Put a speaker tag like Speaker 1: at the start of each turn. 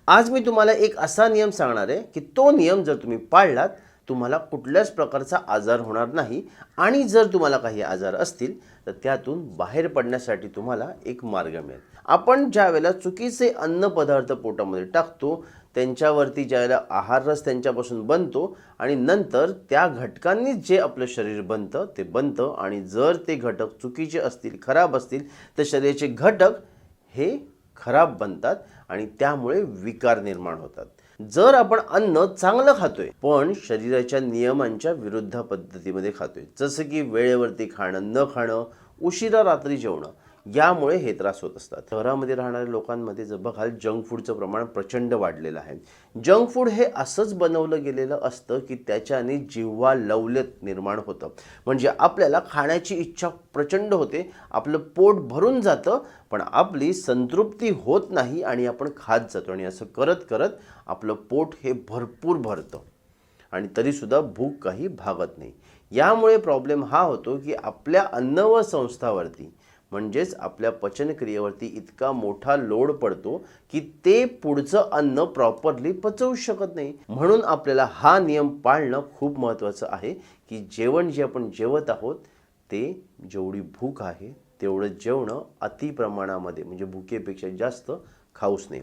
Speaker 1: आज मी तुम्हाला एक असा नियम सांगणार आहे की तो नियम जर तुम्ही पाळलात तुम्हाला कुठल्याच प्रकारचा आजार होणार नाही आणि जर तुम्हाला काही आजार असतील तर त्यातून बाहेर पडण्यासाठी तुम्हाला एक मार्ग मिळेल। आपण ज्यावेळेला चुकीचे अन्न पदार्थ पोटामध्ये टाकतो त्यांच्यावरती ज्यावेळेला आहार रस त्यांच्यापासून बनतो आणि नंतर त्या घटकांनीच जे आपलं शरीर बनतं ते बनतं आणि जर ते घटक चुकीचे असतील खराब असतील तर शरीराचे घटक हे खराब बनतात आणि त्यामुळे विकार निर्माण होतात। जर आपण अन्न चांगलं खातोय पण शरीराच्या नियमांच्या विरुद्ध पद्धतीमध्ये खातोय जसं की वेळेवरती खाणं न खाणं उशिरा रात्री जेवणं यामुळे हे त्रास होत असतात। शहरामध्ये राहणाऱ्या लोकांमध्ये जर बघाल जंक फूडचं प्रमाण प्रचंड वाढलेलं आहे। जंक फूड हे असंच बनवलं गेलेलं असतं की त्याच्याने जिव्हा लवलत निर्माण होतं म्हणजे आपल्याला खाण्याची इच्छा प्रचंड होते, आपलं पोट भरून जातं पण आपली संतृप्ती होत नाही आणि आपण खात जातो आणि असं करत करत आपलं पोट हे भरपूर भरतं आणि तरीसुद्धा भूक काही भागत नाही। यामुळे प्रॉब्लेम हा होतो की आपल्या अन्न व संस्थावरती म्हणजेच आपल्या पचनक्रियेवरती इतका मोठा लोड पडतो की ते पुढचं अन्न प्रॉपरली पचवू शकत नाही। म्हणून आपल्याला हा नियम पाळणं खूप महत्त्वाचं आहे की जेवण जे आपण जेवत आहोत ते जेवढी भूक आहे तेवढं जेवणं अति प्रमाणामध्ये म्हणजे भुकेपेक्षा जास्त खाऊच नाही।